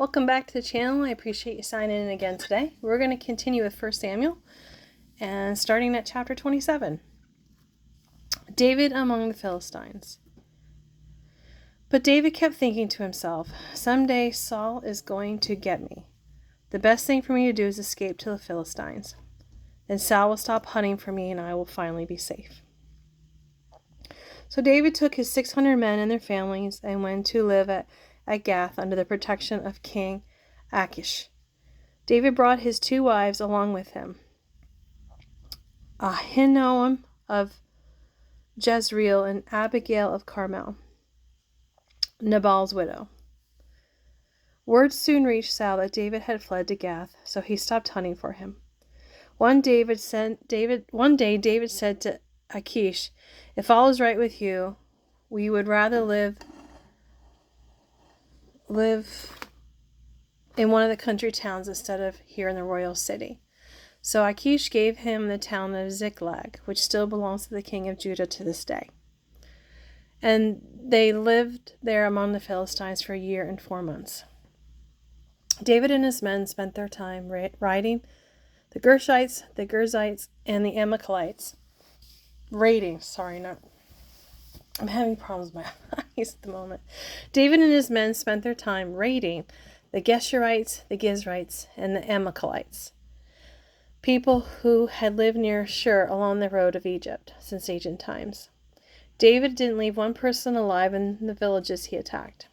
Welcome back to the channel. I appreciate you signing in again today. We're going to continue with 1 Samuel and starting at chapter 27. David among the Philistines. But David kept thinking to himself, someday Saul is going to get me. The best thing for me to do is escape to the Philistines. Then Saul will stop hunting for me and I will finally be safe. So David took his 600 men and their families and went to live at Gath under the protection of King Achish. David brought his 2 wives along with him, Ahinoam of Jezreel and Abigail of Carmel, Nabal's widow. Word soon reached Saul that David had fled to Gath, so he stopped hunting for him. One day David said to Achish, "If all is right with you, we would rather live in one of the country towns instead of here in the royal city." So Achish gave him the town of Ziklag, which still belongs to the king of Judah to this day. And they lived there among the Philistines for a year and 4 months. David and his men spent their time riding the Gershites, the Girzites, and the Amalekites. I'm having problems with my eyes at the moment. David and his men spent their time raiding the Geshurites, the Gizrites, and the Amalekites, people who had lived near Shur along the road of Egypt since ancient times. David didn't leave one person alive in the villages he attacked.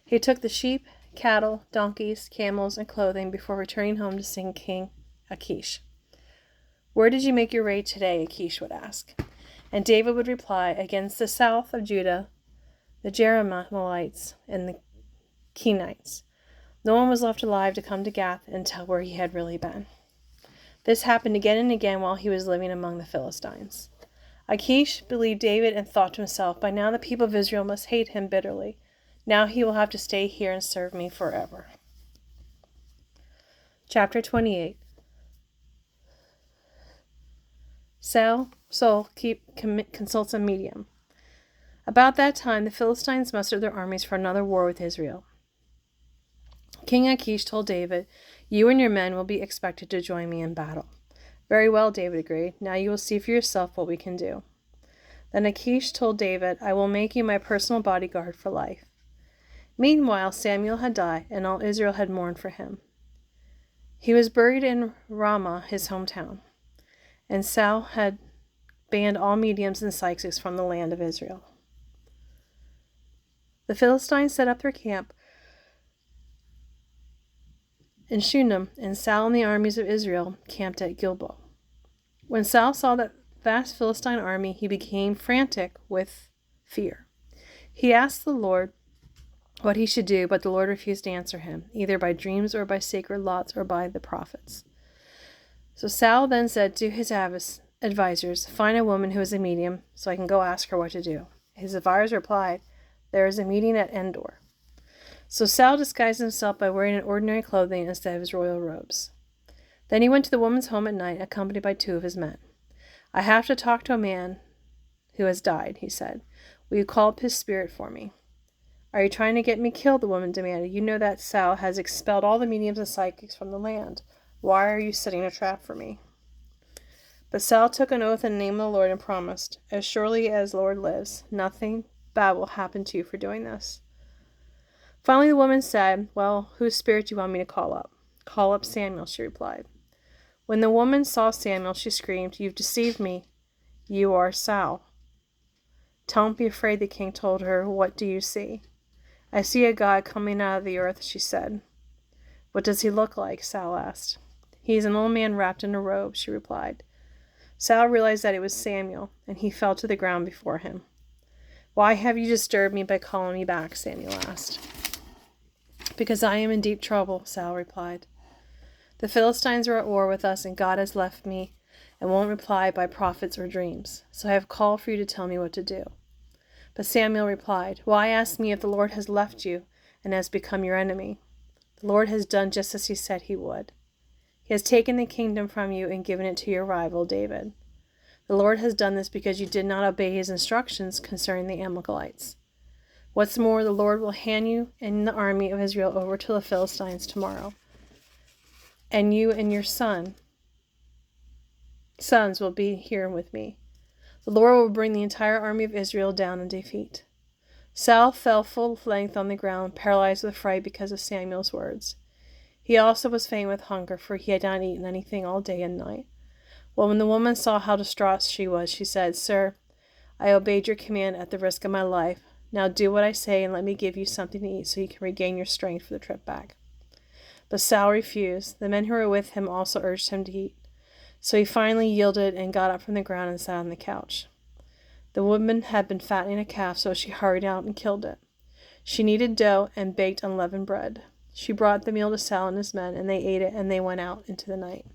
He took the sheep, cattle, donkeys, camels, and clothing before returning home to sing King Achish. "Where did you make your raid today?" Achish would ask. And David would reply, "Against the south of Judah, the Jerahmeelites and the Kenites." No one was left alive to come to Gath and tell where he had really been. This happened again and again while he was living among the Philistines. Achish believed David and thought to himself, "By now the people of Israel must hate him bitterly. Now he will have to stay here and serve me forever." Chapter 28. Saul consults a medium. About that time, the Philistines mustered their armies for another war with Israel. King Achish told David, "You and your men will be expected to join me in battle." "Very well," David agreed. "Now you will see for yourself what we can do." Then Achish told David, "I will make you my personal bodyguard for life." Meanwhile, Samuel had died, and all Israel had mourned for him. He was buried in Ramah, his hometown. And Saul had banned all mediums and psychics from the land of Israel. The Philistines set up their camp in Shunem, and Saul and the armies of Israel camped at Gilboa. When Saul saw that vast Philistine army, he became frantic with fear. He asked the Lord what he should do, but the Lord refused to answer him, either by dreams or by sacred lots or by the prophets. So Saul then said to his advisors, "Find a woman who is a medium, so I can go ask her what to do." His advisors replied, "There is a meeting at Endor." So Saul disguised himself by wearing an ordinary clothing instead of his royal robes. Then he went to the woman's home at night, accompanied by 2 of his men. "I have to talk to a man who has died," he said. "Will you call up his spirit for me?" "Are you trying to get me killed?" the woman demanded. "You know that Saul has expelled all the mediums and psychics from the land. Why are you setting a trap for me?" But Saul took an oath in the name of the Lord and promised, "As surely as the Lord lives, nothing bad will happen to you for doing this." Finally the woman said, "Well, whose spirit do you want me to call up?" "Call up Samuel," she replied. When the woman saw Samuel, she screamed, "You've deceived me. You are Saul." "Don't be afraid," the king told her. "What do you see?" "I see a God coming out of the earth," she said. "What does he look like?" Saul asked. "He is an old man wrapped in a robe," she replied. Saul realized that it was Samuel, and he fell to the ground before him. "Why have you disturbed me by calling me back?" Samuel asked. "Because I am in deep trouble," Saul replied. "The Philistines are at war with us, and God has left me and won't reply by prophets or dreams. So I have called for you to tell me what to do." But Samuel replied, "Why ask me if the Lord has left you and has become your enemy? The Lord has done just as he said he would. He has taken the kingdom from you and given it to your rival, David. The Lord has done this because you did not obey his instructions concerning the Amalekites. What's more, the Lord will hand you and the army of Israel over to the Philistines tomorrow, and you and your sons will be here with me. The Lord will bring the entire army of Israel down in defeat." Saul fell full length on the ground, paralyzed with fright because of Samuel's words. He also was faint with hunger, for he had not eaten anything all day and night. Well, when the woman saw how distraught she was, she said, "Sir, I obeyed your command at the risk of my life. Now do what I say and let me give you something to eat so you can regain your strength for the trip back." But Saul refused. The men who were with him also urged him to eat. So he finally yielded and got up from the ground and sat on the couch. The woman had been fattening a calf, so she hurried out and killed it. She kneaded dough and baked unleavened bread. She brought the meal to Saul and his men, and they ate it, and they went out into the night.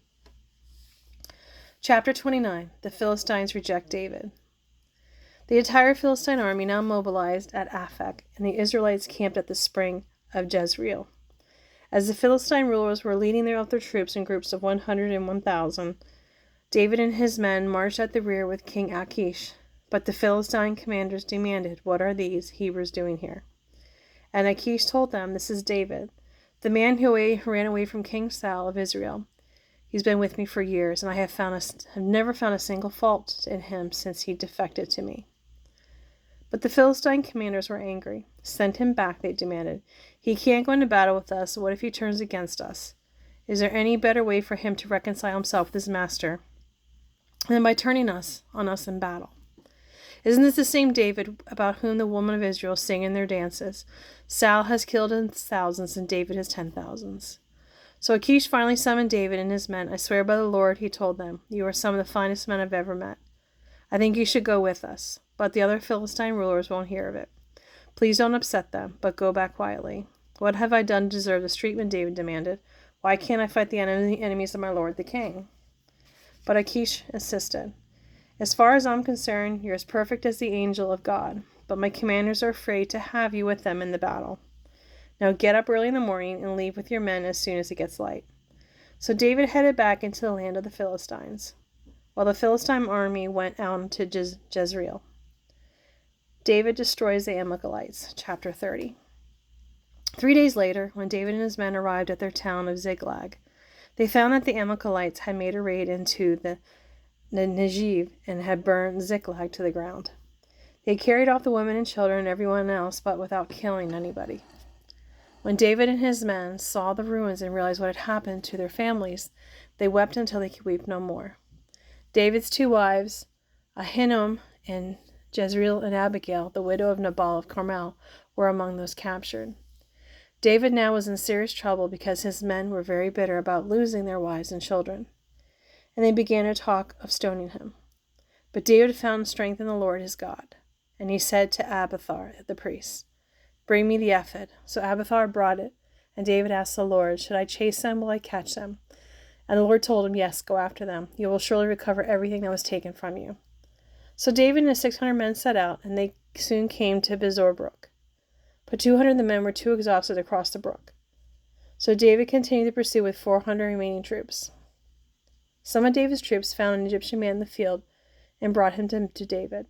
Chapter 29. The Philistines reject David. The entire Philistine army now mobilized at Aphek, and the Israelites camped at the spring of Jezreel. As the Philistine rulers were leading their troops in groups of 100 and 1,000, David and his men marched at the rear with King Achish. But the Philistine commanders demanded, "What are these Hebrews doing here?" And Achish told them, "This is David, the man who ran away from King Saul of Israel. He's been with me for years, and I have never found a single fault in him since he defected to me." But the Philistine commanders were angry. "Send him back," they demanded. "He can't go into battle with us. What if he turns against us? Is there any better way for him to reconcile himself with his master than by turning on us in battle? Isn't this the same David about whom the women of Israel sing in their dances? Saul has killed his thousands, and David his 10,000s. So Achish finally summoned David and his men. "I swear by the Lord," he told them, "you are some of the finest men I've ever met. I think you should go with us." But the other Philistine rulers won't hear of it. "Please don't upset them, but go back quietly." "What have I done to deserve this treatment?" David demanded. "Why can't I fight the enemies of my lord the king?" But Achish insisted. "As far as I'm concerned, you're as perfect as the angel of God, but my commanders are afraid to have you with them in the battle. Now get up early in the morning and leave with your men as soon as it gets light." So David headed back into the land of the Philistines, while the Philistine army went out to Jezreel. David destroys the Amalekites. Chapter 30. 3 days later, when David and his men arrived at their town of Ziklag, they found that the Amalekites had made a raid into the Negev and had burned Ziklag to the ground. They carried off the women and children and everyone else, but without killing anybody. When David and his men saw the ruins and realized what had happened to their families, they wept until they could weep no more. David's 2 wives, Ahinoam and Jezreel, and Abigail, the widow of Nabal of Carmel, were among those captured. David now was in serious trouble because his men were very bitter about losing their wives and children, and they began to talk of stoning him. But David found strength in the Lord his God, and he said to Abiathar the priest, "Bring me the ephod." So Abiathar brought it, and David asked the Lord, "Should I chase them? Will I catch them?" And the Lord told him, "Yes, go after them. You will surely recover everything that was taken from you." So David and his 600 men set out, and they soon came to Bezor brook. But 200 of the men were too exhausted to cross the brook. So David continued to pursue with 400 remaining troops. Some of David's troops found an Egyptian man in the field and brought him to David.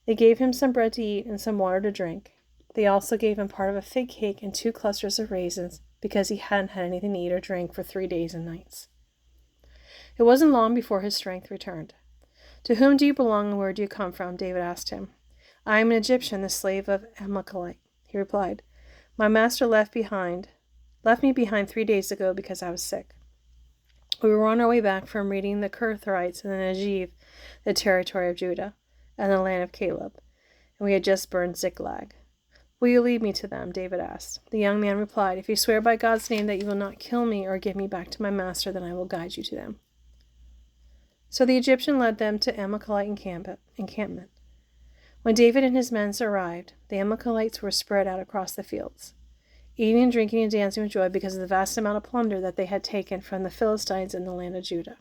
They gave him some bread to eat and some water to drink. They also gave him part of a fig cake and 2 clusters of raisins because he hadn't had anything to eat or drink for 3 days and nights. It wasn't long before his strength returned. "To whom do you belong and where do you come from?" David asked him. "I am an Egyptian, the slave of Amalekite," he replied. "My master left me behind 3 days ago because I was sick. We were on our way back from raiding the Kertherites in the Negev, the territory of Judah, and the land of Caleb, and we had just burned Ziklag." "Will you lead me to them?" David asked. The young man replied, "If you swear by God's name that you will not kill me or give me back to my master, then I will guide you to them." So the Egyptian led them to Amalekite encampment. When David and his men arrived, the Amalekites were spread out across the fields, eating and drinking and dancing with joy because of the vast amount of plunder that they had taken from the Philistines in the land of Judah.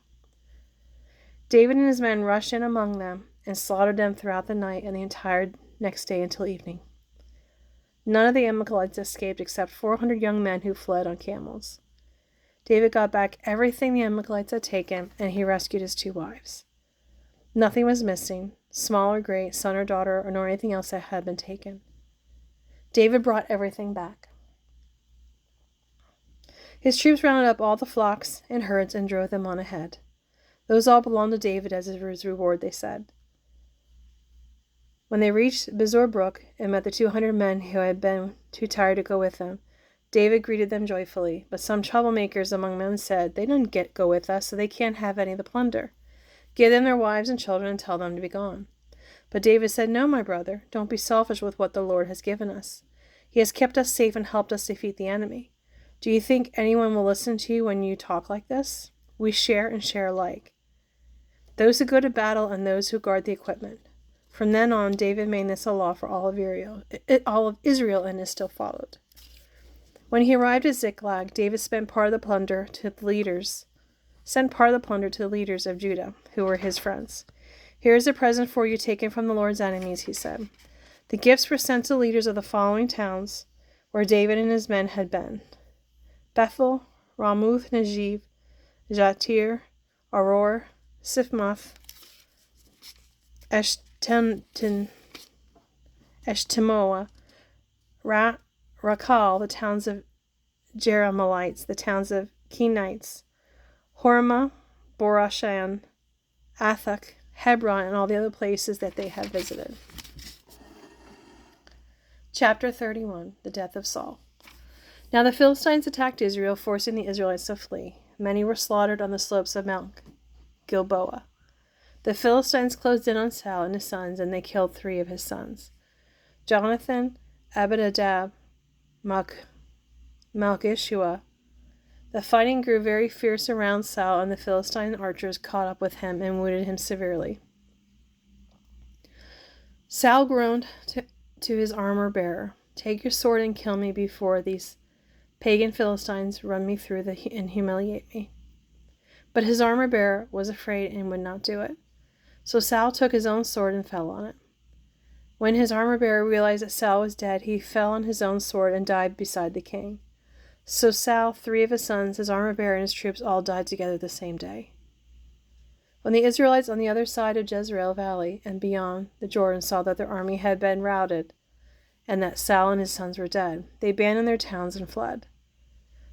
David and his men rushed in among them and slaughtered them throughout the night and the entire next day until evening. None of the Amalekites escaped except 400 young men who fled on camels. David got back everything the Amalekites had taken, and he rescued his 2 wives. Nothing was missing, small or great, son or daughter, nor anything else that had been taken. David brought everything back. His troops rounded up all the flocks and herds and drove them on ahead. Those all belonged to David as his reward, they said. When they reached Bezor Brook and met the 200 men who had been too tired to go with them, David greeted them joyfully, but some troublemakers among them said, "They didn't go with us, so they can't have any of the plunder. Give them their wives and children and tell them to be gone." But David said, "No, my brother, don't be selfish with what the Lord has given us. He has kept us safe and helped us defeat the enemy. Do you think anyone will listen to you when you talk like this? We share and share alike. Those who go to battle and those who guard the equipment." From then on, David made this a law for all of Israel, and is still followed. When he arrived at Ziklag, David sent part of the plunder to the leaders of Judah, who were his friends. "Here is a present for you taken from the Lord's enemies," he said. The gifts were sent to leaders of the following towns where David and his men had been: Bethel, Ramoth Negev, Jatir, Auror, Sifmoth, Eshtemoa, Rakal, the towns of Jerahmeelites, the towns of Kenites, Hormah, Borashan, Athak, Hebron, and all the other places that they had visited. Chapter 31. The death of Saul. Now the Philistines attacked Israel, forcing the Israelites to flee. Many were slaughtered on the slopes of Mount Gilboa. The Philistines closed in on Saul and his sons, and they killed 3 of his sons: Jonathan, Abinadab, Malchishua. The fighting grew very fierce around Saul, and the Philistine archers caught up with him and wounded him severely. Saul groaned to his armor-bearer, "Take your sword and kill me before these pagan Philistines run me through and humiliate me." But his armor-bearer was afraid and would not do it. So Saul took his own sword and fell on it. When his armor-bearer realized that Saul was dead, he fell on his own sword and died beside the king. So Saul, 3 of his sons, his armor-bearer, and his troops all died together the same day. When the Israelites on the other side of Jezreel Valley and beyond the Jordan saw that their army had been routed and that Saul and his sons were dead, they abandoned their towns and fled.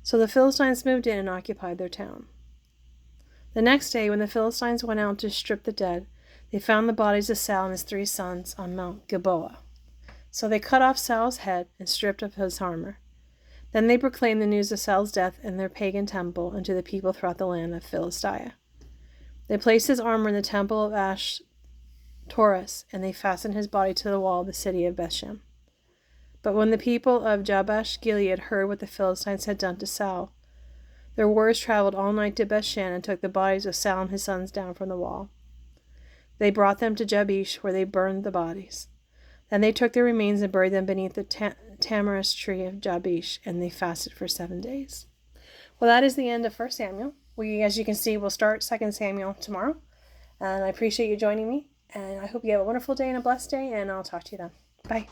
So the Philistines moved in and occupied their town. The next day, when the Philistines went out to strip the dead, they found the bodies of Saul and his 3 sons on Mount Gilboa. So they cut off Saul's head and stripped of his armor. Then they proclaimed the news of Saul's death in their pagan temple and to the people throughout the land of Philistia. They placed his armor in the temple of Ashtoreth, and they fastened his body to the wall of the city of Bethshem. But when the people of Jabesh Gilead heard what the Philistines had done to Saul, their warriors traveled all night to Bethshan and took the bodies of Saul and his sons down from the wall. They brought them to Jabesh, where they burned the bodies. Then they took their remains and buried them beneath the tamarisk tree of Jabesh, and they fasted for 7 days. Well, that is the end of 1 Samuel. We, as you can see, will start 2 Samuel tomorrow. And I appreciate you joining me. And I hope you have a wonderful day and a blessed day, and I'll talk to you then. Bye.